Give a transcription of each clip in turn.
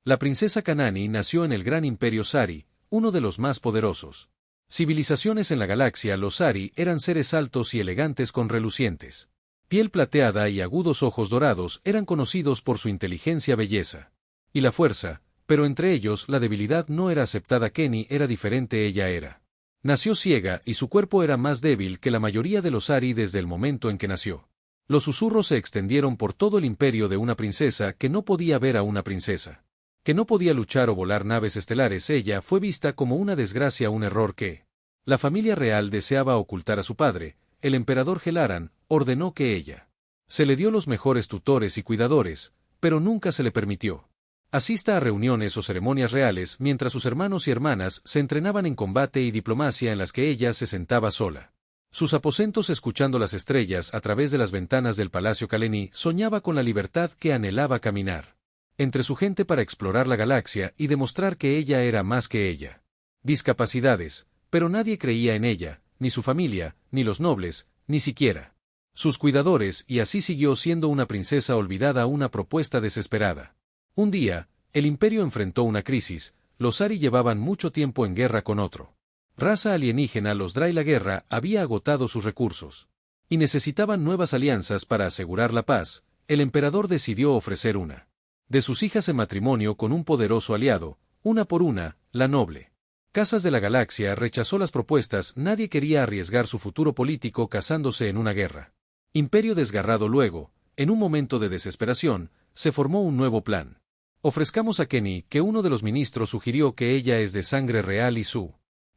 La princesa Kanani nació en el gran imperio Sari, uno de los más poderosos civilizaciones en la galaxia. Los Sari eran seres altos y elegantes con relucientes piel plateada y agudos ojos dorados. Eran conocidos por su inteligencia, belleza y la fuerza, pero entre ellos la debilidad no era aceptada. Kenny era diferente. Ella nació ciega y su cuerpo era más débil que la mayoría de los Sari desde el momento en que nació. Los susurros se extendieron por todo el imperio de una princesa que no podía ver a una princesa que no podía luchar o volar naves estelares. Ella fue vista como una desgracia, un error que la familia real deseaba ocultar a su padre. El emperador Gelaran ordenó que ella se le dio los mejores tutores y cuidadores, pero nunca se le permitió asista a reuniones o ceremonias reales mientras sus hermanos y hermanas se entrenaban en combate y diplomacia en las que ella se sentaba sola. Sus aposentos escuchando las estrellas a través de las ventanas del Palacio Kaleni. Soñaba con la libertad que anhelaba, caminar entre su gente para explorar la galaxia y demostrar que ella era más que ella. Discapacidades, pero nadie creía en ella, ni su familia, ni los nobles, ni siquiera sus cuidadores, y así siguió siendo una princesa olvidada. Una propuesta desesperada. Un día, el imperio enfrentó una crisis. Los Sari llevaban mucho tiempo en guerra con otra raza alienígena. Los Drai. La guerra había agotado sus recursos y necesitaban nuevas alianzas para asegurar la paz. El emperador decidió ofrecer una de sus hijas en matrimonio con un poderoso aliado. Una por una, la noble Casas de la Galaxia rechazó las propuestas. Nadie quería arriesgar su futuro político casándose en una guerra. Imperio desgarrado. Luego, en un momento de desesperación, se formó un nuevo plan. Ofrezcamos a Kenny, que uno de los ministros sugirió que ella es de sangre real y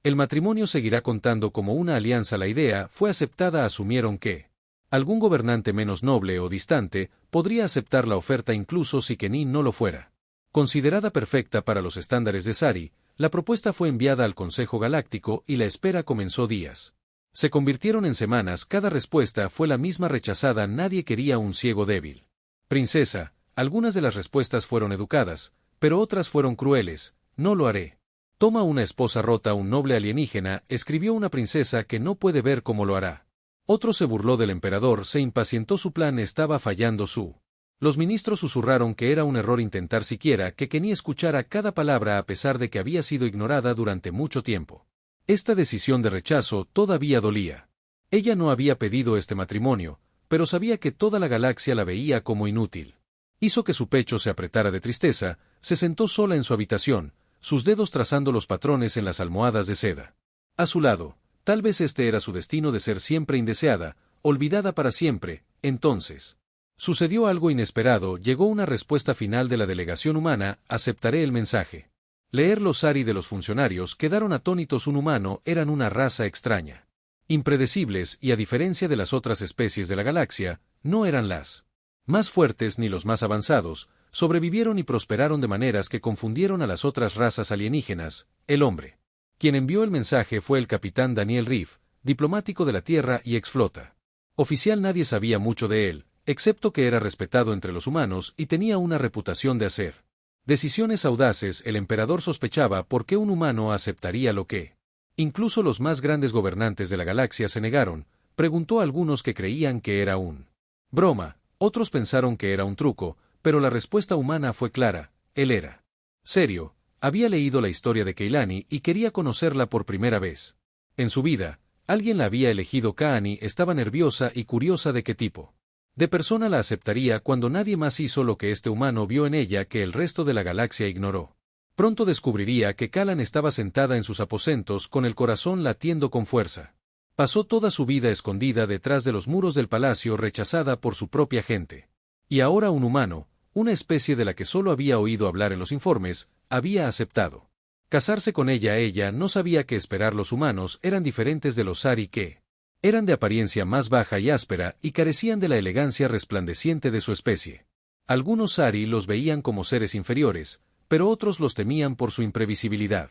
el matrimonio seguirá contando como una alianza. La idea fue aceptada. Asumieron que algún gobernante menos noble o distante podría aceptar la oferta incluso si Kenny no lo fuera. Considerada perfecta para los estándares de Sari, la propuesta fue enviada al Consejo Galáctico y la espera comenzó. Días se convirtieron en semanas. Cada respuesta fue la misma, rechazada. Nadie quería un ciego débil. Princesa, algunas de las respuestas fueron educadas, pero otras fueron crueles. No lo haré. Toma una esposa rota. Un noble alienígena escribió una princesa que no puede ver cómo lo hará. Otro se burló del emperador. Se impacientó. Su plan estaba fallando. Los ministros susurraron que era un error intentar siquiera que Kenny escuchara cada palabra a pesar de que había sido ignorada durante mucho tiempo. Esta decisión de rechazo todavía dolía. Ella no había pedido este matrimonio, pero sabía que toda la galaxia la veía como inútil. Hizo que su pecho se apretara de tristeza. Se sentó sola en su habitación, sus dedos trazando los patrones en las almohadas de seda. A su lado, tal vez este era su destino de ser siempre indeseada, olvidada para siempre. Entonces sucedió algo inesperado. Llegó una respuesta final de la delegación humana. Aceptaré el mensaje. Leer los Sari de los funcionarios quedaron atónitos. Un humano eran una raza extraña, impredecibles y, a diferencia de las otras especies de la galaxia, no eran las más fuertes ni los más avanzados. Sobrevivieron y prosperaron de maneras que confundieron a las otras razas alienígenas. El hombre quien envió el mensaje fue el capitán Daniel Riff, diplomático de la Tierra y exflota oficial. Nadie sabía mucho de él, excepto que era respetado entre los humanos y tenía una reputación de hacer decisiones audaces. El emperador sospechaba por qué un humano aceptaría lo que incluso los más grandes gobernantes de la galaxia se negaron. Preguntó a algunos que creían que era un broma, otros pensaron que era un truco, pero la respuesta humana fue clara. Él era serio, había leído la historia de Keilani y quería conocerla por primera vez en su vida. Alguien la había elegido. Kaani estaba nerviosa y curiosa de qué tipo de persona la aceptaría cuando nadie más hizo lo que este humano vio en ella que el resto de la galaxia ignoró. Pronto descubriría que Kalan estaba sentada en sus aposentos con el corazón latiendo con fuerza. Pasó toda su vida escondida detrás de los muros del palacio, rechazada por su propia gente. Y ahora un humano, una especie de la que solo había oído hablar en los informes, había aceptado casarse con ella. Ella no sabía qué esperar. Los humanos eran diferentes de los Sari, que eran de apariencia más baja y áspera y carecían de la elegancia resplandeciente de su especie. Algunos Sari los veían como seres inferiores, pero otros los temían por su imprevisibilidad.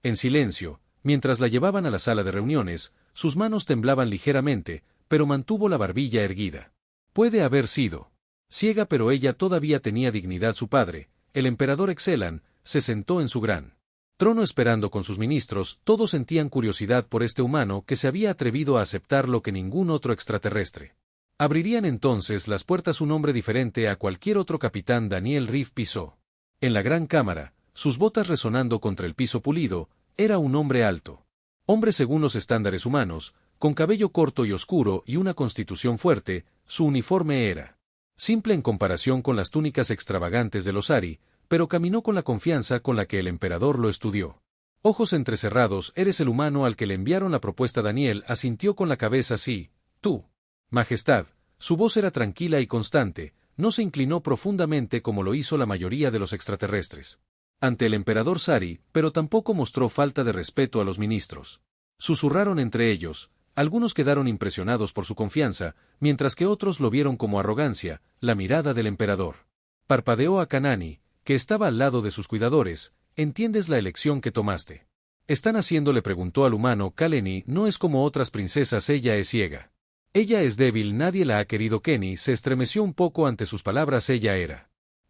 En silencio, mientras la llevaban a la sala de reuniones, sus manos temblaban ligeramente, pero mantuvo la barbilla erguida. Puede haber sido ciega, pero ella todavía tenía dignidad. Su padre, el emperador Exelan, se sentó en su gran trono esperando con sus ministros. Todos sentían curiosidad por este humano que se había atrevido a aceptar lo que ningún otro extraterrestre. Abrirían entonces las puertas. Un hombre diferente a cualquier otro. Capitán Daniel Riff pisó En la gran cámara, sus botas resonando contra el piso pulido, era un hombre alto. Hombre según los estándares humanos, con cabello corto y oscuro y una constitución fuerte, su uniforme era simple en comparación con las túnicas extravagantes de los Ari, pero caminó con la confianza con la que el emperador lo estudió. Ojos entrecerrados, eres el humano al que le enviaron la propuesta. Daniel asintió con la cabeza sí, tú. Majestad, su voz era tranquila y constante, no se inclinó profundamente como lo hizo la mayoría de los extraterrestres ante el emperador Sari, pero tampoco mostró falta de respeto a los ministros. Susurraron entre ellos, algunos quedaron impresionados por su confianza, mientras que otros lo vieron como arrogancia, la mirada del emperador. Parpadeó a Kanani, que estaba al lado de sus cuidadores, ¿entiendes la elección que tomaste? ¿Están haciendo? Le preguntó al humano Kaleni, no es como otras princesas, ella es ciega. Ella es débil, nadie la ha querido. Kenny se estremeció un poco ante sus palabras.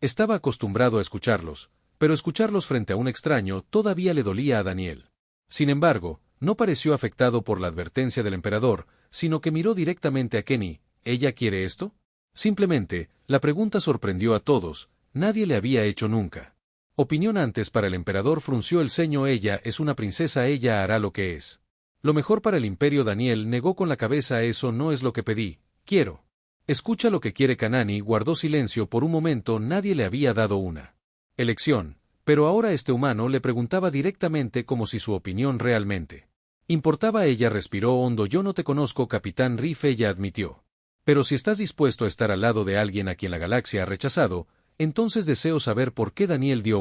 Estaba acostumbrado a escucharlos, pero escucharlos frente a un extraño todavía le dolía a Daniel. Sin embargo, no pareció afectado por la advertencia del emperador, sino que miró directamente a Kenny. ¿Ella quiere esto? Simplemente, la pregunta sorprendió a todos, nadie le había hecho nunca. Opinión antes para el emperador frunció el ceño. Ella es una princesa, ella hará lo que es lo mejor para el imperio. Daniel negó con la cabeza, eso no es lo que pedí, quiero. Escucha lo que quiere. Kanani guardó silencio por un momento, nadie le había dado una elección, pero ahora este humano le preguntaba directamente como si su opinión realmente importaba. Ella respiró hondo. Yo no te conozco, Capitán Riff, ella admitió. Pero si estás dispuesto a estar al lado de alguien a quien la galaxia ha rechazado, entonces deseo saber por qué. Daniel dio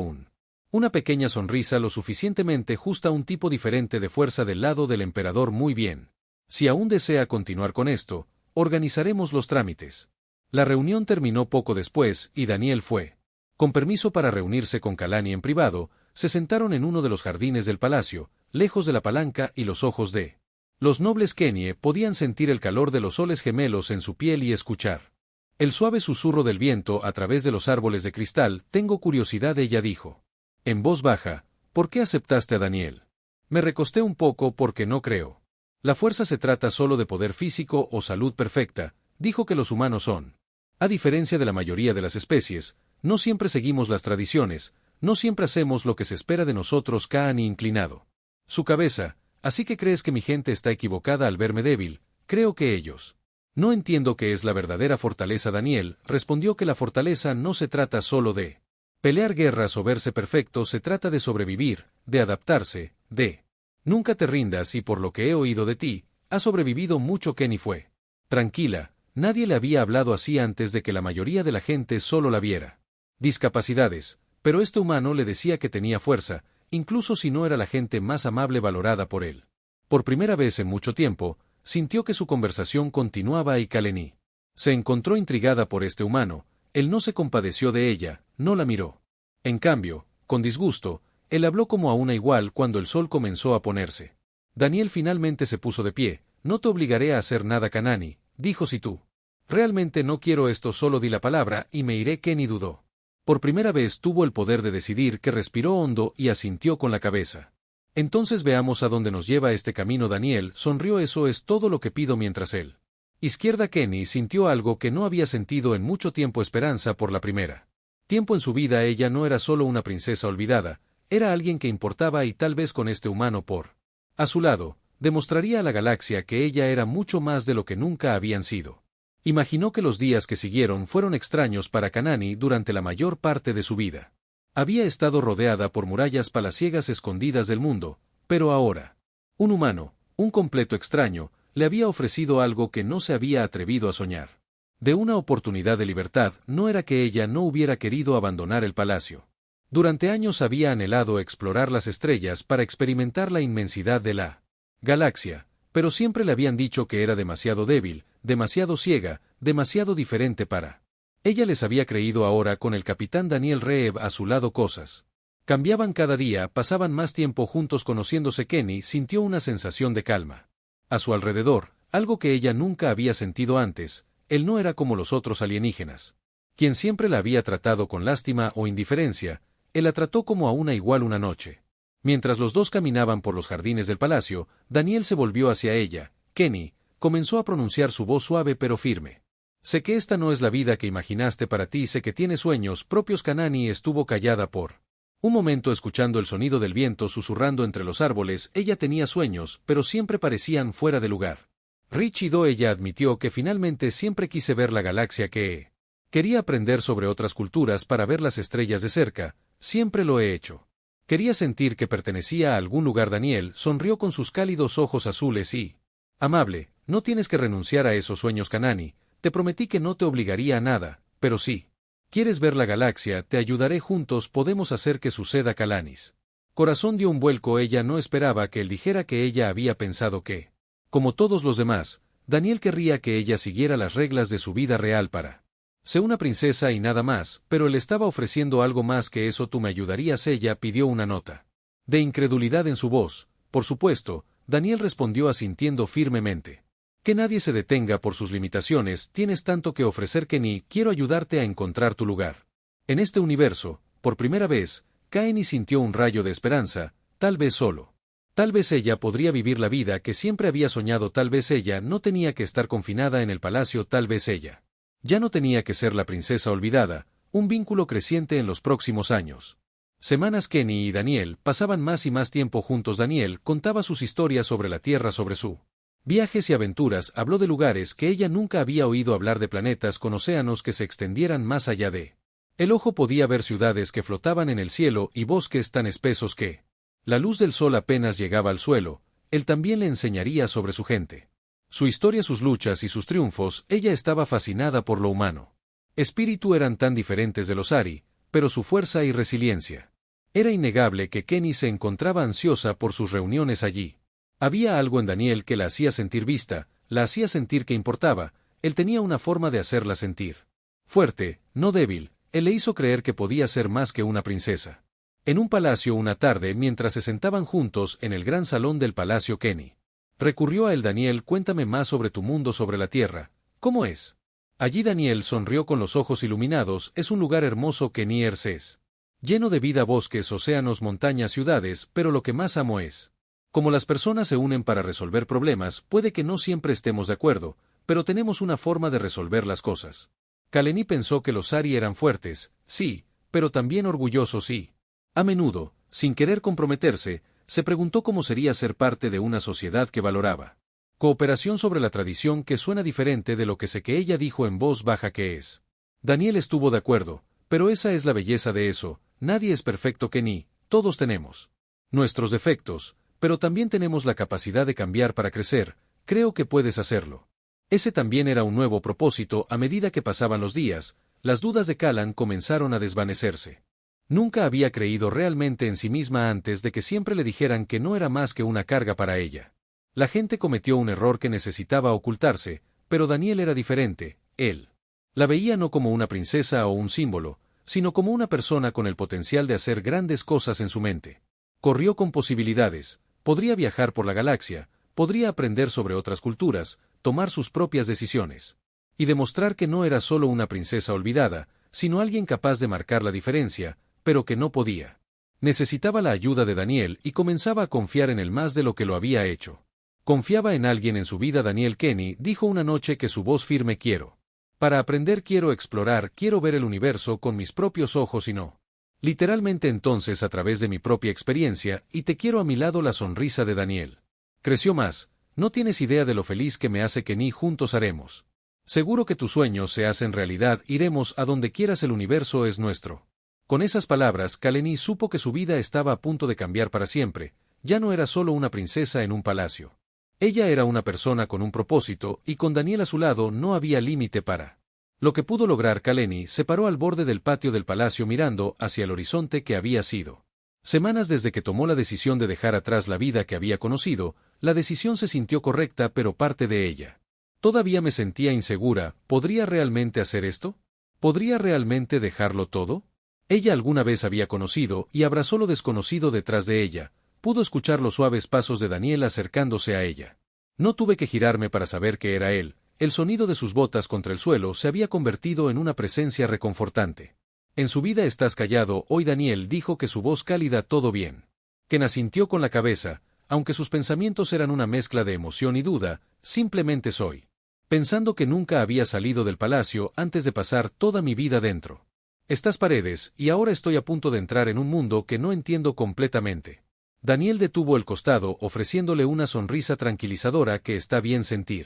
una pequeña sonrisa lo suficientemente justa, un tipo diferente de fuerza del lado del emperador. Muy bien. Si aún desea continuar con esto, organizaremos los trámites. La reunión terminó poco después, y Daniel fue con permiso para reunirse con Kalani en privado. Se sentaron en uno de los jardines del palacio, lejos de la palanca, y los ojos de los nobles Kenny podían sentir el calor de los soles gemelos en su piel y escuchar el suave susurro del viento a través de los árboles de cristal. Tengo curiosidad, ella dijo en voz baja, ¿por qué aceptaste a Daniel? Me recosté un poco porque no creo. La fuerza se trata solo de poder físico o salud perfecta, dijo que los humanos son. A diferencia de la mayoría de las especies, no siempre seguimos las tradiciones, no siempre hacemos lo que se espera de nosotros. Kaani inclinado su cabeza, así que crees que mi gente está equivocada al verme débil, creo que ellos. No entiendo qué es la verdadera fortaleza. Daniel respondió que la fortaleza no se trata solo de pelear guerras o verse perfecto, se trata de sobrevivir, de adaptarse, de nunca te rindas y por lo que he oído de ti, has sobrevivido mucho. Kenny fue tranquila, nadie le había hablado así antes de que la mayoría de la gente solo la viera discapacidades, pero este humano le decía que tenía fuerza, incluso si no era la gente más amable valorada por él. Por primera vez en mucho tiempo, sintió que su conversación continuaba y Kaleni se encontró intrigada por este humano. Él no se compadeció de ella, no la miró. En cambio, con disgusto, él habló como a una igual cuando el sol comenzó a ponerse. Daniel finalmente se puso de pie. No te obligaré a hacer nada, Kanani, dijo. Si tú realmente no quiero esto, solo di la palabra y me iré. Kenny dudó. Por primera vez tuvo el poder de decidir, que respiró hondo y asintió con la cabeza. Entonces veamos a dónde nos lleva este camino. Daniel sonrió. Eso es todo lo que pido. Mientras él izquierda, Kenny sintió algo que no había sentido en mucho tiempo, esperanza por la primera tiempo en su vida. Ella no era solo una princesa olvidada, era alguien que importaba y tal vez con este humano por a su lado, demostraría a la galaxia que ella era mucho más de lo que nunca habían sido. Imaginó que los días que siguieron fueron extraños para Kanani durante la mayor parte de su vida. Había estado rodeada por murallas palaciegas escondidas del mundo, pero ahora, un humano, un completo extraño, le había ofrecido algo que no se había atrevido a soñar. De una oportunidad de libertad. No era que ella no hubiera querido abandonar el palacio. Durante años había anhelado explorar las estrellas para experimentar la inmensidad de la galaxia, pero siempre le habían dicho que era demasiado débil, demasiado ciega, demasiado diferente para. Ella les había creído. Ahora, con el capitán Daniel Reeb a su lado, cosas cambiaban cada día, pasaban más tiempo juntos conociéndose. Kenny sintió una sensación de calma a su alrededor, algo que ella nunca había sentido antes. Él no era como los otros alienígenas, quien siempre la había tratado con lástima o indiferencia. Él la trató como a una igual. Una noche, mientras los dos caminaban por los jardines del palacio, Daniel se volvió hacia ella. Kenny comenzó a pronunciar, su voz suave pero firme. Sé que esta no es la vida que imaginaste para ti, sé que tienes sueños propios. Kanani estuvo callada por un momento escuchando el sonido del viento susurrando entre los árboles. Ella tenía sueños, pero siempre parecían fuera de lugar. Richido, ella admitió que finalmente siempre quise ver la galaxia que quería aprender sobre otras culturas para ver las estrellas de cerca, siempre lo he hecho. Quería sentir que pertenecía a algún lugar. Daniel sonrió con sus cálidos ojos azules y amable, no tienes que renunciar a esos sueños, Kanani, te prometí que no te obligaría a nada, pero sí. ¿Quieres ver la galaxia? Te ayudaré, juntos podemos hacer que suceda. Kalanis. Corazón dio un vuelco. Ella no esperaba que él dijera que ella había pensado que, como todos los demás, Daniel querría que ella siguiera las reglas de su vida real para ser una princesa y nada más, pero él estaba ofreciendo algo más que eso. ¿Tú me ayudarías? Ella pidió una nota de incredulidad en su voz. Por supuesto, Daniel respondió asintiendo firmemente. Que nadie se detenga por sus limitaciones, tienes tanto que ofrecer, Kenny, quiero ayudarte a encontrar tu lugar. En este universo, por primera vez, Kenny sintió un rayo de esperanza, tal vez solo. Tal vez ella podría vivir la vida que siempre había soñado, tal vez ella no tenía que estar confinada en el palacio, tal vez ella ya no tenía que ser la princesa olvidada. Un vínculo creciente en los próximos años. Semanas. Kenny y Daniel pasaban más y más tiempo juntos. Daniel contaba sus historias sobre la Tierra, sobre su viajes y aventuras. Habló de lugares que ella nunca había oído hablar, de planetas con océanos que se extendieran más allá de el ojo. Podía ver ciudades que flotaban en el cielo y bosques tan espesos que la luz del sol apenas llegaba al suelo. Él también le enseñaría sobre su gente, su historia, sus luchas y sus triunfos. Ella estaba fascinada por lo humano. Espíritu eran tan diferentes de los Ari, pero su fuerza y resiliencia. Era innegable que Kenny se encontraba ansiosa por sus reuniones allí. Había algo en Daniel que la hacía sentir vista, la hacía sentir que importaba. Él tenía una forma de hacerla sentir fuerte, no débil. Él le hizo creer que podía ser más que una princesa. En un palacio una tarde, mientras se sentaban juntos en el gran salón del palacio, Kenny recurrió a él. Daniel, cuéntame más sobre tu mundo, sobre la Tierra. ¿Cómo es? Allí. Daniel sonrió con los ojos iluminados. Es un lugar hermoso, Kenny. Es lleno de vida, bosques, océanos, montañas, ciudades, pero lo que más amo es cómo las personas se unen para resolver problemas. Puede que no siempre estemos de acuerdo, pero tenemos una forma de resolver las cosas. Kaleni pensó que los Ari eran fuertes, sí, pero también orgullosos y, a menudo, sin querer comprometerse, se preguntó cómo sería ser parte de una sociedad que valoraba cooperación sobre la tradición, que suena diferente de lo que sé, que ella dijo en voz baja que es. Daniel estuvo de acuerdo, pero esa es la belleza de eso. Nadie es perfecto, Kenny, todos tenemos nuestros defectos, pero también tenemos la capacidad de cambiar para crecer. Creo que puedes hacerlo. Ese también era un nuevo propósito. A medida que pasaban los días, las dudas de Callan comenzaron a desvanecerse. Nunca había creído realmente en sí misma antes de que siempre le dijeran que no era más que una carga para ella. La gente cometió un error que necesitaba ocultarse, pero Daniel era diferente. Él la veía no como una princesa o un símbolo, sino como una persona con el potencial de hacer grandes cosas en su mente. Corrió con posibilidades, podría viajar por la galaxia, podría aprender sobre otras culturas, tomar sus propias decisiones y demostrar que no era solo una princesa olvidada, sino alguien capaz de marcar la diferencia, pero que no podía. Necesitaba la ayuda de Daniel y comenzaba a confiar en él más de lo que lo había hecho. Confiaba en alguien en su vida. Daniel, Kenny dijo una noche que su voz firme, quiero para aprender, quiero explorar, quiero ver el universo con mis propios ojos y no literalmente, entonces a través de mi propia experiencia, y te quiero a mi lado. La sonrisa de Daniel creció más. No tienes idea de lo feliz que me hace, Kenny. Juntos haremos seguro que tus sueños se hacen realidad. Iremos a donde quieras, el universo es nuestro. Con esas palabras, Kaleni supo que su vida estaba a punto de cambiar para siempre. Ya no era solo una princesa en un palacio. Ella era una persona con un propósito, y con Daniel a su lado no había límite para lo que pudo lograr. Kaleni se paró al borde del patio del palacio mirando hacia el horizonte que había sido semanas desde que tomó la decisión de dejar atrás la vida que había conocido. La decisión se sintió correcta, pero parte de ella todavía me sentía insegura. ¿Podría realmente hacer esto? ¿Podría realmente dejarlo todo? Ella alguna vez había conocido y abrazó lo desconocido detrás de ella. Pudo escuchar los suaves pasos de Daniel acercándose a ella. No tuve que girarme para saber que era él. El sonido de sus botas contra el suelo se había convertido en una presencia reconfortante. En su vida estás callado hoy. Daniel dijo que su voz cálida. ¿Todo bien? Ken asintió con la cabeza, aunque sus pensamientos eran una mezcla de emoción y duda. Simplemente soy pensando que nunca había salido del palacio antes de pasar toda mi vida dentro. Estas paredes, y ahora estoy a punto de entrar en un mundo que no entiendo completamente. Daniel detuvo el costado ofreciéndole una sonrisa tranquilizadora que está bien sentir.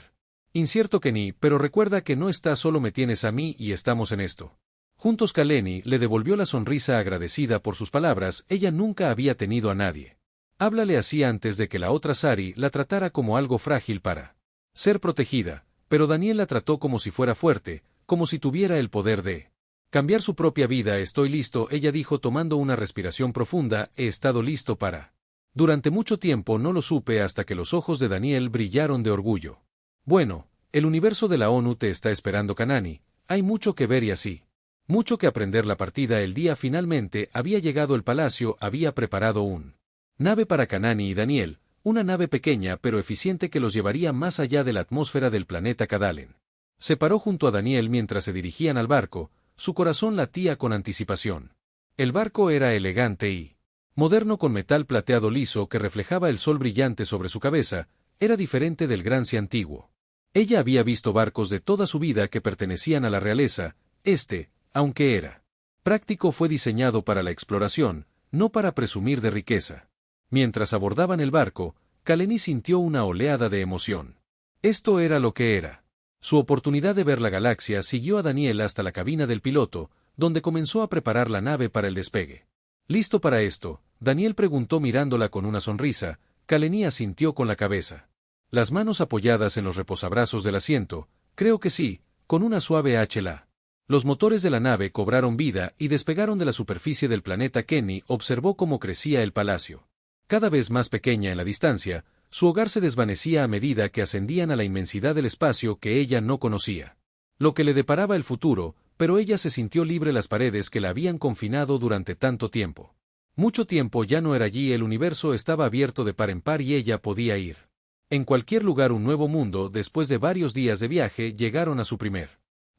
Incierto Kenny, pero recuerda que no estás solo, me tienes a mí y estamos en esto. Juntos Kaleni le devolvió la sonrisa agradecida por sus palabras, ella nunca había tenido a nadie. Háblale así antes de que la otra Sari la tratara como algo frágil para ser protegida, pero Daniel la trató como si fuera fuerte, como si tuviera el poder de cambiar su propia vida. Estoy listo, ella dijo tomando una respiración profunda, he estado listo para. Durante mucho tiempo no lo supe hasta que los ojos de Daniel brillaron de orgullo. Bueno, el universo de la ONU te está esperando Kanani, hay mucho que ver y así. Mucho que aprender. La partida el día finalmente había llegado, el palacio había preparado un nave para Kanani y Daniel, una nave pequeña pero eficiente que los llevaría más allá de la atmósfera del planeta Kadalen. Se paró junto a Daniel mientras se dirigían al barco, su corazón latía con anticipación. El barco era elegante y moderno con metal plateado liso que reflejaba el sol brillante sobre su cabeza, era diferente del Grancia antiguo. Ella había visto barcos de toda su vida que pertenecían a la realeza, aunque era práctico, fue diseñado para la exploración, no para presumir de riqueza. Mientras abordaban el barco, Kaleni sintió una oleada de emoción. Esto era lo que era. Su oportunidad de ver la galaxia siguió a Daniel hasta la cabina del piloto, donde comenzó a preparar la nave para el despegue. ¿Listo para esto?, Daniel preguntó mirándola con una sonrisa. Kaleni asintió con la cabeza. Las manos apoyadas en los reposabrazos del asiento, creo que sí, con una suave HLA. Los motores de la nave cobraron vida y despegaron de la superficie del planeta. Kenny observó cómo crecía el palacio. Cada vez más pequeña en la distancia, su hogar se desvanecía a medida que ascendían a la inmensidad del espacio que ella no conocía. Lo que le deparaba el futuro, pero ella se sintió libre. Las paredes que la habían confinado durante tanto tiempo. Mucho tiempo ya no era allí, el universo estaba abierto de par en par y ella podía ir. En cualquier lugar, un nuevo mundo. Después de varios días de viaje llegaron a su primer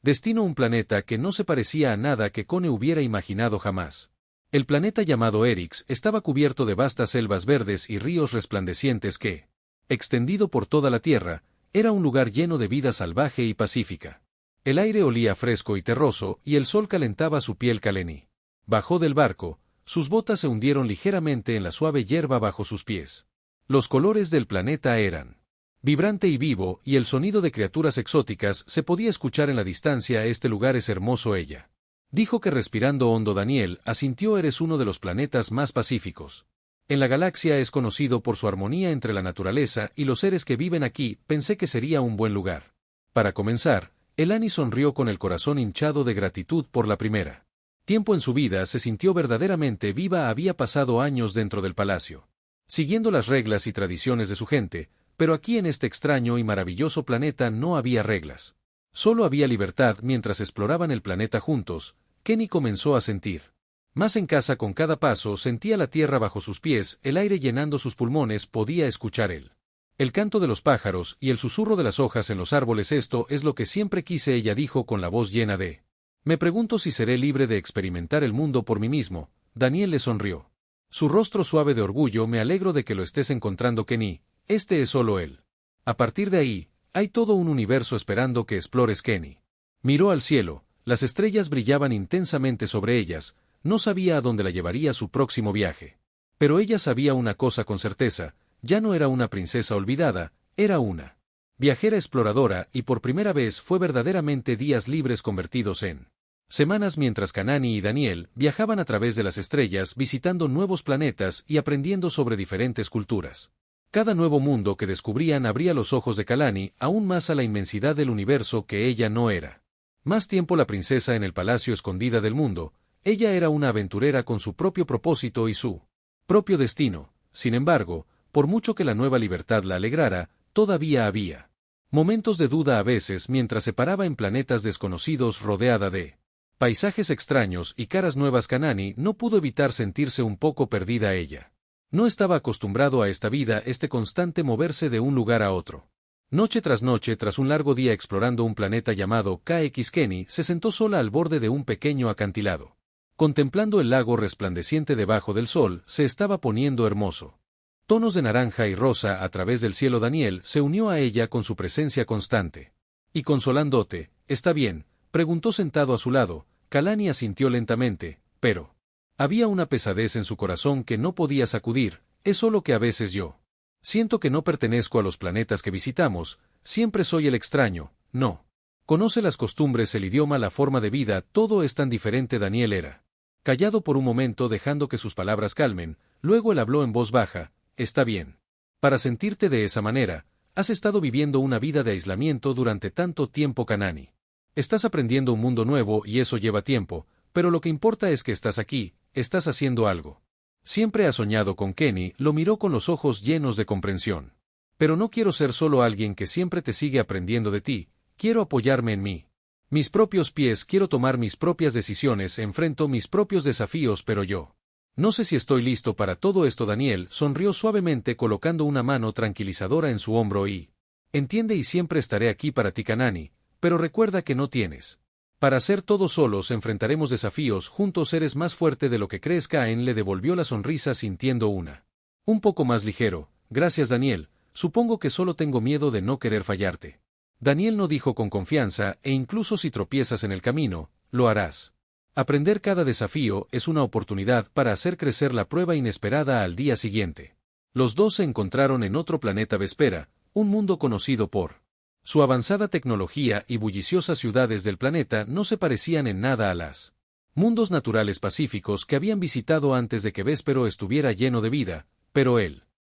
destino, un planeta que no se parecía a nada que Kone hubiera imaginado jamás. El planeta llamado Erix estaba cubierto de vastas selvas verdes y ríos resplandecientes que, extendido por toda la tierra, era un lugar lleno de vida salvaje y pacífica. El aire olía fresco y terroso y el sol calentaba su piel. Kaleni bajó del barco, sus botas se hundieron ligeramente en la suave hierba bajo sus pies. Los colores del planeta eran vibrante y vivo, y el sonido de criaturas exóticas se podía escuchar en la distancia. Este lugar es hermoso, ella dijo que respirando hondo. Daniel asintió, eres uno de los planetas más pacíficos en la galaxia, es conocido por su armonía entre la naturaleza y los seres que viven aquí. Pensé que sería un buen lugar. Para comenzar, Elani sonrió con el corazón hinchado de gratitud por la primera tiempo en su vida. Se sintió verdaderamente viva. Había pasado años dentro del palacio, siguiendo las reglas y tradiciones de su gente, pero aquí en este extraño y maravilloso planeta no había reglas. Solo había libertad. Mientras exploraban el planeta juntos, Kenny comenzó a sentir más en casa con cada paso. Sentía la tierra bajo sus pies, el aire llenando sus pulmones, podía escuchar el canto de los pájaros y el susurro de las hojas en los árboles. Esto es lo que siempre quise, ella dijo con la voz llena de me pregunto si seré libre de experimentar el mundo por mí mismo. Daniel le sonrió. Su rostro suave de orgullo, me alegro de que lo estés encontrando, Kenny, este es solo él. A partir de ahí, hay todo un universo esperando que explores. Kenny miró al cielo, las estrellas brillaban intensamente sobre ellas, no sabía a dónde la llevaría su próximo viaje. Pero ella sabía una cosa con certeza, ya no era una princesa olvidada, era una viajera exploradora, y por primera vez fue verdaderamente días libres convertidos en semanas. Mientras Kanani y Daniel viajaban a través de las estrellas, visitando nuevos planetas y aprendiendo sobre diferentes culturas. Cada nuevo mundo que descubrían abría los ojos de Kalani aún más a la inmensidad del universo que ella no era. Más tiempo la princesa en el palacio escondida del mundo, ella era una aventurera con su propio propósito y su propio destino. Sin embargo, por mucho que la nueva libertad la alegrara, todavía había momentos de duda a veces mientras se paraba en planetas desconocidos rodeada de paisajes extraños y caras nuevas. Kanani no pudo evitar sentirse un poco perdida. Ella no estaba acostumbrado a esta vida, este constante moverse de un lugar a otro. Noche tras noche, tras un largo día explorando un planeta llamado KX, Kenny se sentó sola al borde de un pequeño acantilado. Contemplando el lago resplandeciente debajo del sol, se estaba poniendo hermoso. Tonos de naranja y rosa a través del cielo. Daniel se unió a ella con su presencia constante. Y consolándote, ¿está bien?, preguntó sentado a su lado. Kalani asintió lentamente, pero había una pesadez en su corazón que no podía sacudir. Es solo que a veces yo siento que no pertenezco a los planetas que visitamos, siempre soy el extraño, no. Conoce las costumbres, el idioma, la forma de vida, todo es tan diferente. Daniel era callado por un momento dejando que sus palabras calmen, luego él habló en voz baja, está bien. Para sentirte de esa manera, has estado viviendo una vida de aislamiento durante tanto tiempo, Kanani. Estás aprendiendo un mundo nuevo y eso lleva tiempo, pero lo que importa es que estás aquí, estás haciendo algo. Siempre has soñado con Kenny, lo miró con los ojos llenos de comprensión. Pero no quiero ser solo alguien que siempre te sigue aprendiendo de ti, quiero apoyarme en mí. Mis propios pies, quiero tomar mis propias decisiones, enfrento mis propios desafíos, pero yo no sé si estoy listo para todo esto. Daniel sonrió suavemente colocando una mano tranquilizadora en su hombro y entiende y siempre estaré aquí para ti, Kanani, pero recuerda que no tienes para hacer todo solos, enfrentaremos desafíos juntos, eres más fuerte de lo que crees. Caen le devolvió la sonrisa sintiendo un poco más ligero. Gracias, Daniel, supongo que solo tengo miedo de no querer fallarte. Daniel no dijo con confianza, e incluso si tropiezas en el camino, lo harás. Aprender cada desafío es una oportunidad para hacer crecer la prueba inesperada. Al día siguiente, los dos se encontraron en otro planeta, Vespera, un mundo conocido por su avanzada tecnología y bulliciosas ciudades del planeta no se parecían en nada a las mundos naturales pacíficos que habían visitado antes de que Véspero estuviera lleno de vida, pero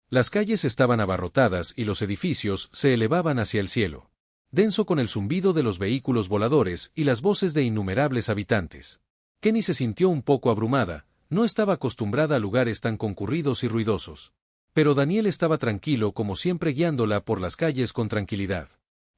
las calles estaban abarrotadas y los edificios se elevaban hacia el cielo, denso con el zumbido de los vehículos voladores y las voces de innumerables habitantes. Kenny se sintió un poco abrumada, no estaba acostumbrada a lugares tan concurridos y ruidosos. Pero Daniel estaba tranquilo como siempre, guiándola por las calles con tranquilidad.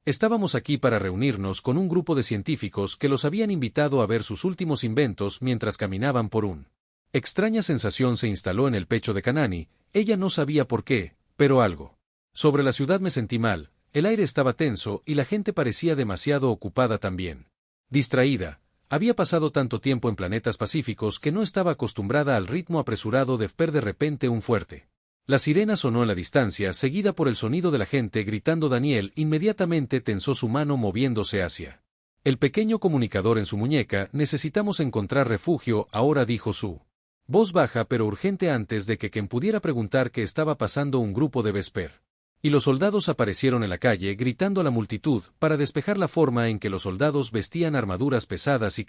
Estábamos aquí para reunirnos con un grupo de científicos que los habían invitado a ver sus últimos inventos mientras caminaban por un. Extraña sensación se instaló en el pecho de Kanani, ella no sabía por qué, pero algo. Sobre la ciudad me sentí mal, el aire estaba tenso y la gente parecía demasiado ocupada también. Distraída, había pasado tanto tiempo en planetas pacíficos que no estaba acostumbrada al ritmo apresurado de Vesper. De repente un fuerte la sirena sonó en la distancia, seguida por el sonido de la gente gritando. Daniel inmediatamente tensó su mano moviéndose hacia el pequeño comunicador en su muñeca. Necesitamos encontrar refugio ahora, dijo su voz baja pero urgente. Antes de que Ken pudiera preguntar qué estaba pasando, un grupo de Vesper y los soldados aparecieron en la calle gritando a la multitud para despejar la forma en que los soldados vestían armaduras pesadas y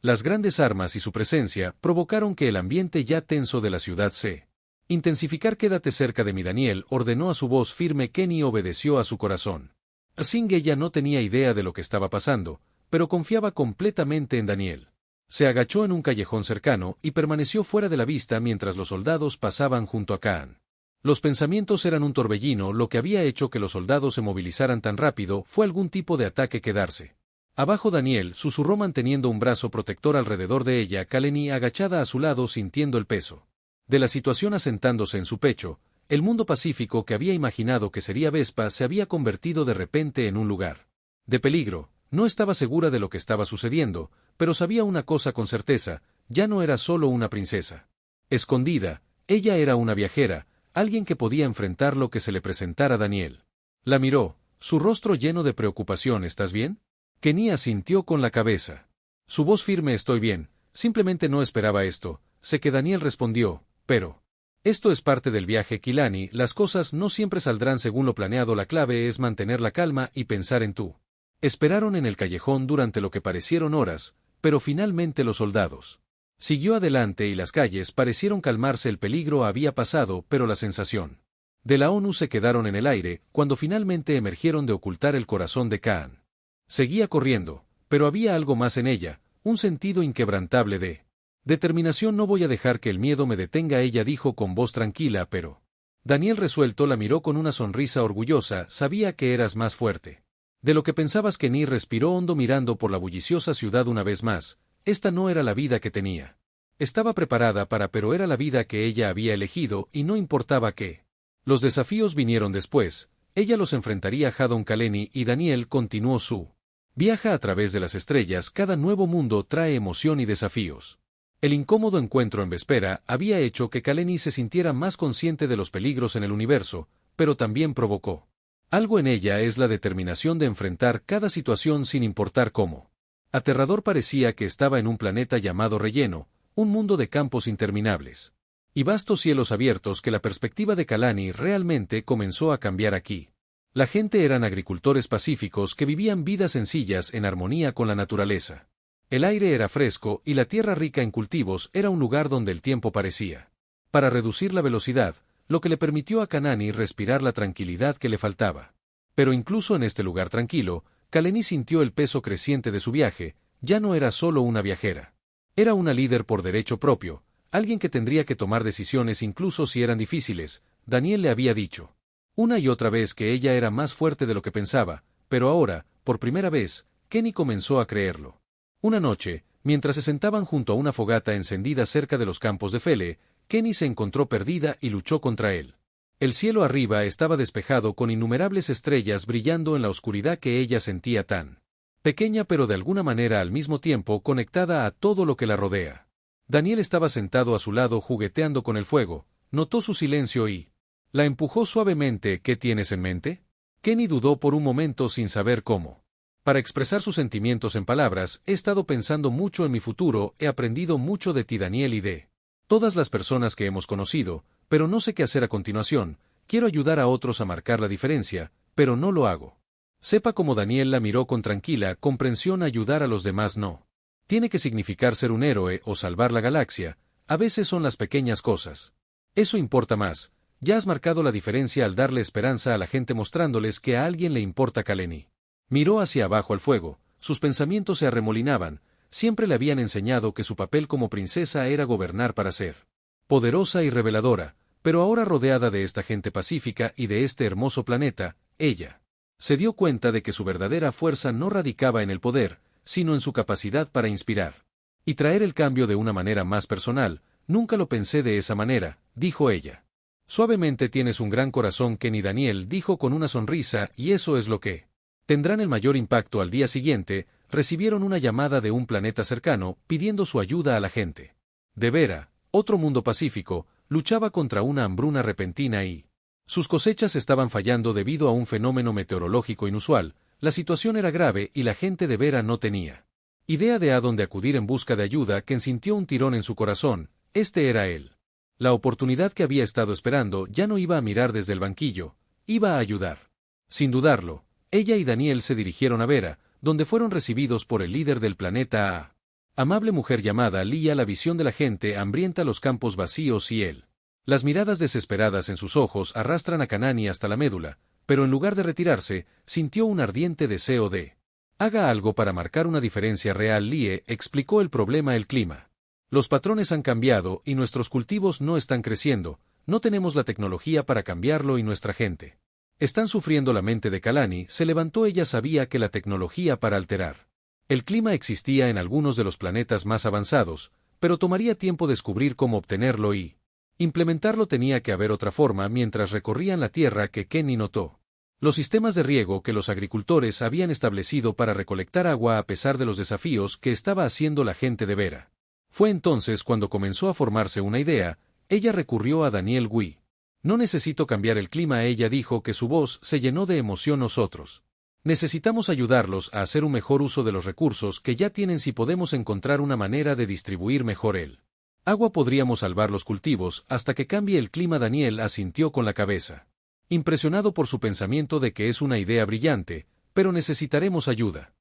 las grandes armas y su presencia provocaron que el ambiente ya tenso de la ciudad se intensificar. Quédate cerca de mí, Daniel ordenó a su voz firme. Kenny obedeció a su corazón. Singh ella no tenía idea de lo que estaba pasando, pero confiaba completamente en Daniel. Se agachó en un callejón cercano y permaneció fuera de la vista mientras los soldados pasaban junto a Khan. Los pensamientos eran un torbellino. Lo que había hecho que los soldados se movilizaran tan rápido fue algún tipo de ataque. Quedarse abajo, Daniel susurró manteniendo un brazo protector alrededor de ella. Kalani agachada a su lado sintiendo el peso de la situación asentándose en su pecho. El mundo pacífico que había imaginado que sería Vespa se había convertido de repente en un lugar de peligro. No estaba segura de lo que estaba sucediendo, pero sabía una cosa con certeza: ya no era solo una princesa escondida, ella era una viajera, alguien que podía enfrentar lo que se le presentara. Daniel la miró, su rostro lleno de preocupación. ¿Estás bien? Kenny asintió con la cabeza. Su voz firme: estoy bien, simplemente no esperaba esto. Sé que Daniel respondió, pero esto es parte del viaje, Kilani, las cosas no siempre saldrán según lo planeado, la clave es mantener la calma y pensar en tú. Esperaron en el callejón durante lo que parecieron horas, pero finalmente los soldados siguió adelante y las calles parecieron calmarse. El peligro había pasado, pero la sensación de la ONU se quedaron en el aire cuando finalmente emergieron de ocultar el corazón de Khan. Seguía corriendo, pero había algo más en ella, un sentido inquebrantable de determinación. No voy a dejar que el miedo me detenga, ella dijo con voz tranquila, pero Daniel resuelto la miró con una sonrisa orgullosa. Sabía que eras más fuerte de lo que pensabas. Kenny respiró hondo mirando por la bulliciosa ciudad una vez más. Esta no era la vida que tenía. Estaba preparada para, pero era la vida que ella había elegido y no importaba qué. Los desafíos vinieron después, ella los enfrentaría. Jadon Kaleni y Daniel continuó su viaja a través de las estrellas. Cada nuevo mundo trae emoción y desafíos. El incómodo encuentro en Vespera había hecho que Kaleni se sintiera más consciente de los peligros en el universo, pero también provocó Algo en ella es la determinación de enfrentar cada situación sin importar cómo. Aterrador parecía que estaba en un planeta llamado Relleno, un mundo de campos interminables. Y vastos cielos abiertos que la perspectiva de Kalani realmente comenzó a cambiar aquí. La gente eran agricultores pacíficos que vivían vidas sencillas en armonía con la naturaleza. El aire era fresco y la tierra rica en cultivos era un lugar donde el tiempo parecía para reducir la velocidad, lo que le permitió a Kanani respirar la tranquilidad que le faltaba. Pero incluso en este lugar tranquilo, Kalani sintió el peso creciente de su viaje. Ya no era solo una viajera. Era una líder por derecho propio, alguien que tendría que tomar decisiones incluso si eran difíciles. Daniel le había dicho una y otra vez que ella era más fuerte de lo que pensaba, pero ahora, por primera vez, Kenny comenzó a creerlo. Una noche, mientras se sentaban junto a una fogata encendida cerca de los campos de Fele, Kenny se encontró perdida y luchó contra él. El cielo arriba estaba despejado con innumerables estrellas brillando en la oscuridad que ella sentía tan pequeña pero de alguna manera al mismo tiempo conectada a todo lo que la rodea. Daniel estaba sentado a su lado jugueteando con el fuego, notó su silencio y la empujó suavemente. ¿Qué tienes en mente? Kenny dudó por un momento sin saber cómo. Para expresar sus sentimientos en palabras, he estado pensando mucho en mi futuro, he aprendido mucho de ti Daniel y de todas las personas que hemos conocido, pero no sé qué hacer a continuación. Quiero ayudar a otros a marcar la diferencia, pero no lo hago. Sepa cómo Daniel la miró con tranquila comprensión. Ayudar a los demás no tiene que significar ser un héroe o salvar la galaxia, a veces son las pequeñas cosas. Eso importa más. Ya has marcado la diferencia al darle esperanza a la gente mostrándoles que a alguien le importa. Kalani miró hacia abajo al fuego, sus pensamientos se arremolinaban. Siempre le habían enseñado que su papel como princesa era gobernar para ser poderosa y reveladora, pero ahora rodeada de esta gente pacífica y de este hermoso planeta, ella se dio cuenta de que su verdadera fuerza no radicaba en el poder, sino en su capacidad para inspirar y traer el cambio de una manera más personal. Nunca lo pensé de esa manera, dijo ella. Suavemente. Tienes un gran corazón, Kenny. Daniel dijo con una sonrisa, y eso es lo que tendrán el mayor impacto. Al día siguiente, recibieron una llamada de un planeta cercano, pidiendo su ayuda a la gente. De Vera, otro mundo pacífico, luchaba contra una hambruna repentina y sus cosechas estaban fallando debido a un fenómeno meteorológico inusual. La situación era grave y la gente de Vera no tenía idea de a dónde acudir en busca de ayuda. Ken sintió un tirón en su corazón. Este era él. La oportunidad que había estado esperando. Ya no iba a mirar desde el banquillo, iba a ayudar. Sin dudarlo, ella y Daniel se dirigieron a Vera, donde fueron recibidos por el líder del planeta A. Amable mujer llamada Lía. La visión de la gente hambrienta, los campos vacíos y él. Las miradas desesperadas en sus ojos arrastran a Kanani hasta la médula, pero en lugar de retirarse, sintió un ardiente deseo de haga algo para marcar una diferencia real. Lie explicó el problema: el clima. Los patrones han cambiado y nuestros cultivos no están creciendo, no tenemos la tecnología para cambiarlo y nuestra gente están sufriendo. La mente de Kalani se levantó. Ella sabía que la tecnología para alterar el clima existía en algunos de los planetas más avanzados, pero tomaría tiempo descubrir cómo obtenerlo y implementarlo. Tenía que haber otra forma. Mientras recorrían la Tierra, que Kenny notó los sistemas de riego que los agricultores habían establecido para recolectar agua a pesar de los desafíos que estaba haciendo la gente de Vera. Fue entonces cuando comenzó a formarse una idea. Ella recurrió a Daniel Gui. No necesito cambiar el clima, ella dijo, que su voz se llenó de emoción. Nosotros necesitamos ayudarlos a hacer un mejor uso de los recursos que ya tienen. Si podemos encontrar una manera de distribuir mejor el agua, podríamos salvar los cultivos hasta que cambie el clima. Daniel asintió con la cabeza, impresionado por su pensamiento de que es una idea brillante, pero necesitaremos ayuda.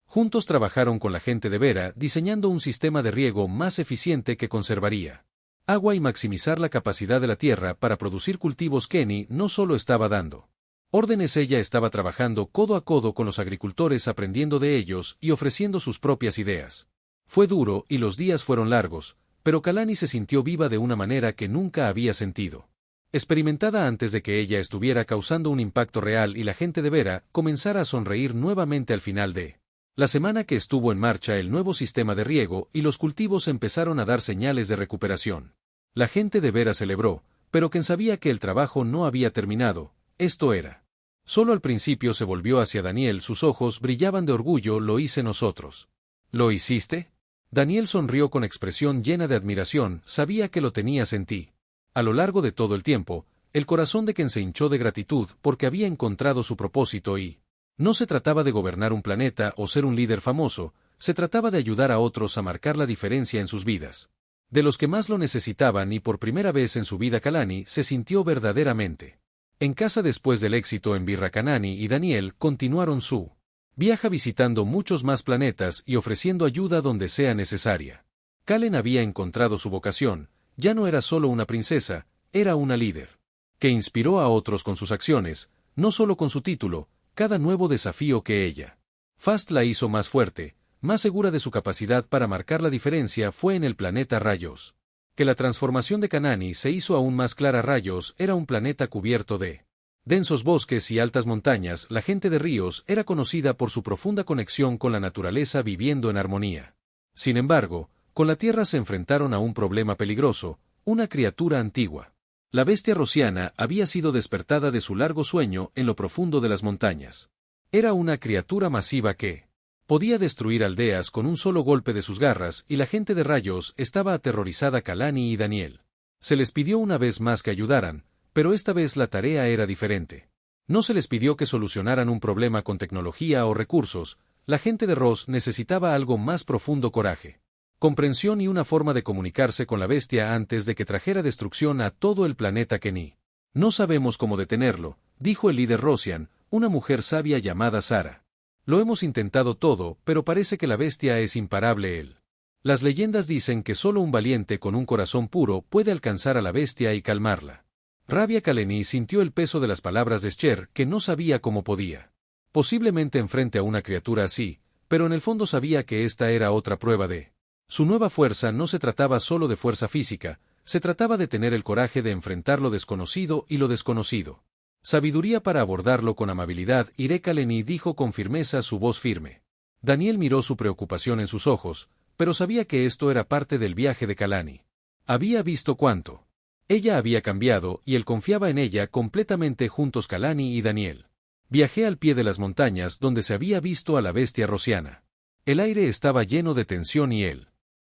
Juntos trabajaron con la gente de Vera diseñando un sistema de riego más eficiente que conservaría agua y maximizar la capacidad de la tierra para producir cultivos. Kenny no solo estaba dando órdenes, ella estaba trabajando codo a codo con los agricultores, aprendiendo de ellos y ofreciendo sus propias ideas. Fue duro y los días fueron largos, pero Kalani se sintió viva de una manera que nunca había sentido. Experimentada antes de que ella estuviera causando un impacto real y la gente de Vera comenzara a sonreír nuevamente. Al final de la semana que estuvo en marcha el nuevo sistema de riego y los cultivos empezaron a dar señales de recuperación. La gente de Vera celebró, pero Ken sabía que el trabajo no había terminado. Esto era solo al principio. Se volvió hacia Daniel, sus ojos brillaban de orgullo. ¿Lo hice nosotros? ¿Lo hiciste? Daniel sonrió con expresión llena de admiración. Sabía que lo tenías en ti. A lo largo de todo el tiempo, El corazón de Ken se hinchó de gratitud porque había encontrado su propósito y no se trataba de gobernar un planeta o ser un líder famoso, se trataba de ayudar a otros a marcar la diferencia en sus vidas. De los que más lo necesitaban y por primera vez en su vida Kalani se sintió verdaderamente en casa después del éxito en Birra. Kanani y Daniel continuaron su viaje visitando muchos más planetas y ofreciendo ayuda donde sea necesaria. Kalen había encontrado su vocación, ya no era solo una princesa, era una líder que inspiró a otros con sus acciones, no solo con su título, cada nuevo desafío que ella Fast la hizo más fuerte, más segura de su capacidad para marcar la diferencia fue en el planeta Rayos. Que la transformación de Kanani se hizo aún más clara. Rayos era un planeta cubierto de densos bosques y altas montañas. La gente de Ríos era conocida por su profunda conexión con la naturaleza viviendo en armonía. Sin embargo, con la Tierra se enfrentaron a un problema peligroso, una criatura antigua. La bestia rosiana había sido despertada de su largo sueño en lo profundo de las montañas. Era una criatura masiva que podía destruir aldeas con un solo golpe de sus garras y la gente de Rayos estaba aterrorizada. Kalani y Daniel se les pidió una vez más que ayudaran, pero esta vez la tarea era diferente. No se les pidió que solucionaran un problema con tecnología o recursos, la gente de Ross necesitaba algo más profundo: coraje, comprensión y una forma de comunicarse con la bestia antes de que trajera destrucción a todo el planeta. Kenny. No sabemos cómo detenerlo, dijo el líder Rosian, una mujer sabia llamada Sara. Lo hemos intentado todo, pero parece que la bestia es imparable. Las leyendas dicen que solo un valiente con un corazón puro puede alcanzar a la bestia y calmarla. Rabia. Kaleni sintió el peso de las palabras de Scher, que no sabía cómo podía posiblemente enfrente a una criatura así, pero en el fondo sabía que esta era otra prueba de su nueva fuerza. No se trataba solo de fuerza física, se trataba de tener el coraje de enfrentar lo desconocido y lo desconocido. Sabiduría para abordarlo con amabilidad. Iré. Kaleni dijo con firmeza, su voz firme. Daniel miró su preocupación en sus ojos, pero sabía que esto era parte del viaje de Kalani. Había visto cuánto ella había cambiado y él confiaba en ella completamente. Juntos Kalani y Daniel viajé al pie de las montañas donde se había visto a la bestia rosiana. El aire estaba lleno de tensión y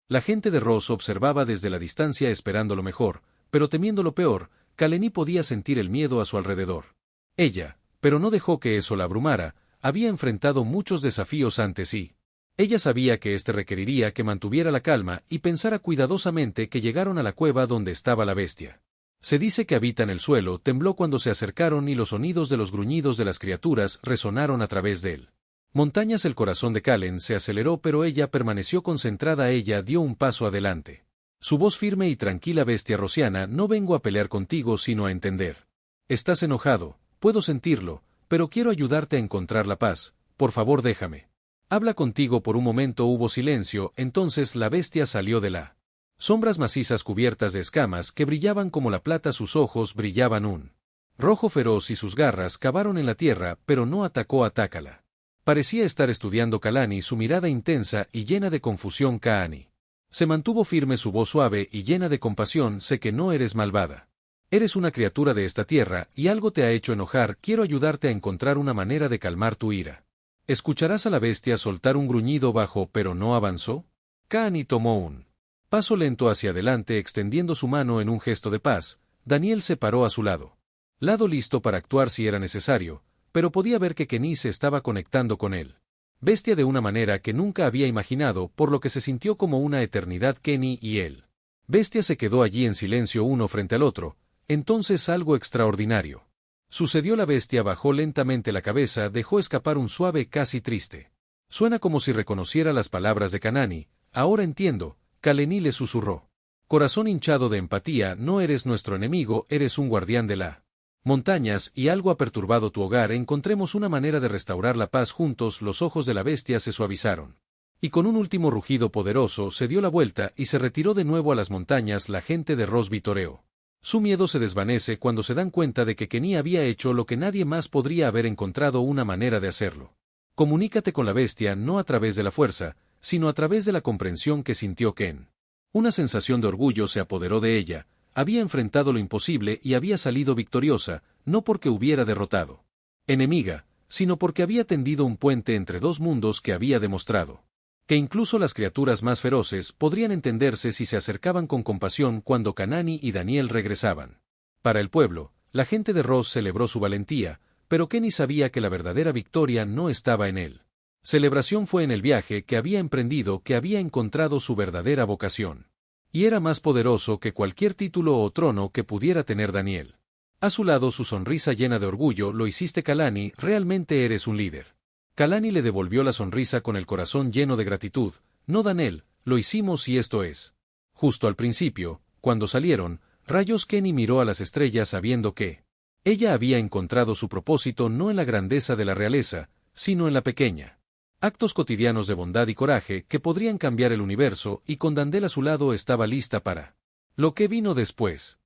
la gente de Ross observaba desde la distancia esperando lo mejor, pero temiendo lo peor. Kaleni podía sentir el miedo a su alrededor. Ella, pero no dejó que eso la abrumara, había enfrentado muchos desafíos antes y ella sabía que este requeriría que mantuviera la calma y pensara cuidadosamente. Que llegaron a la cueva donde estaba la bestia. Se dice que habita en el suelo. Tembló cuando se acercaron y los sonidos de los gruñidos de las criaturas resonaron a través de él. Montañas. El corazón de Kalen se aceleró, pero ella permaneció concentrada. Ella dio un paso adelante. Su voz firme y tranquila: bestia rosiana, no vengo a pelear contigo sino a entender. Estás enojado, puedo sentirlo, pero quiero ayudarte a encontrar la paz. Por favor, déjame habla contigo por un momento. Hubo silencio, entonces la bestia salió de la sombras macizas cubiertas de escamas que brillaban como la plata. Sus ojos brillaban un rojo feroz y sus garras cavaron en la tierra, pero no atacó. Atácala. Parecía estar estudiando Kalani, su mirada intensa y llena de confusión. Kaani se mantuvo firme, su voz suave y llena de compasión. Sé que no eres malvada. Eres una criatura de esta tierra y algo te ha hecho enojar. Quiero ayudarte a encontrar una manera de calmar tu ira. ¿Escucharás a la bestia soltar un gruñido bajo, pero no avanzó? Kaani tomó un paso lento hacia adelante, extendiendo su mano en un gesto de paz. Daniel se paró a su lado, listo para actuar si era necesario, pero podía ver que Kenny se estaba conectando con él. Bestia de una manera que nunca había imaginado, por lo que se sintió como una eternidad. Kenny y él. Bestia se quedó allí en silencio uno frente al otro. Entonces algo extraordinario sucedió. La bestia bajó lentamente la cabeza, dejó escapar un suave, casi triste. Suena como si reconociera las palabras de Kanani. Ahora entiendo, Kaleni le susurró. Corazón hinchado de empatía, no eres nuestro enemigo, eres un guardián de la montañas y algo ha perturbado tu hogar. Encontremos una manera de restaurar la paz juntos. Los ojos de la bestia se suavizaron. Y con un último rugido poderoso se dio la vuelta y se retiró de nuevo a las montañas. La gente de Ross vitoreó. Su miedo se desvanece cuando se dan cuenta de que Kenny había hecho lo que nadie más podría haber encontrado una manera de hacerlo. Comunícate con la bestia no a través de la fuerza, sino a través de la comprensión que sintió Ken. Una sensación de orgullo se apoderó de ella. Había enfrentado lo imposible y había salido victoriosa, no porque hubiera derrotado enemiga, sino porque había tendido un puente entre dos mundos que había demostrado que incluso las criaturas más feroces podrían entenderse si se acercaban con compasión. Cuando Kanani y Daniel regresaban para el pueblo, La gente de Ross celebró su valentía, pero Kenny sabía que la verdadera victoria no estaba en él. Celebración fue en el viaje que había emprendido, que había encontrado su verdadera vocación. Y era más poderoso que cualquier título o trono que pudiera tener Daniel. A su lado, su sonrisa llena de orgullo: lo hiciste, Kalani, realmente eres un líder. Kalani le devolvió la sonrisa con el corazón lleno de gratitud. No, Daniel, lo hicimos y esto es. Justo al principio, cuando salieron, rayos, Kenny miró a las estrellas sabiendo que ella había encontrado su propósito no en la grandeza de la realeza, sino en la pequeña actos cotidianos de bondad y coraje que podrían cambiar el universo, y con Dandel a su lado estaba lista para lo que vino después.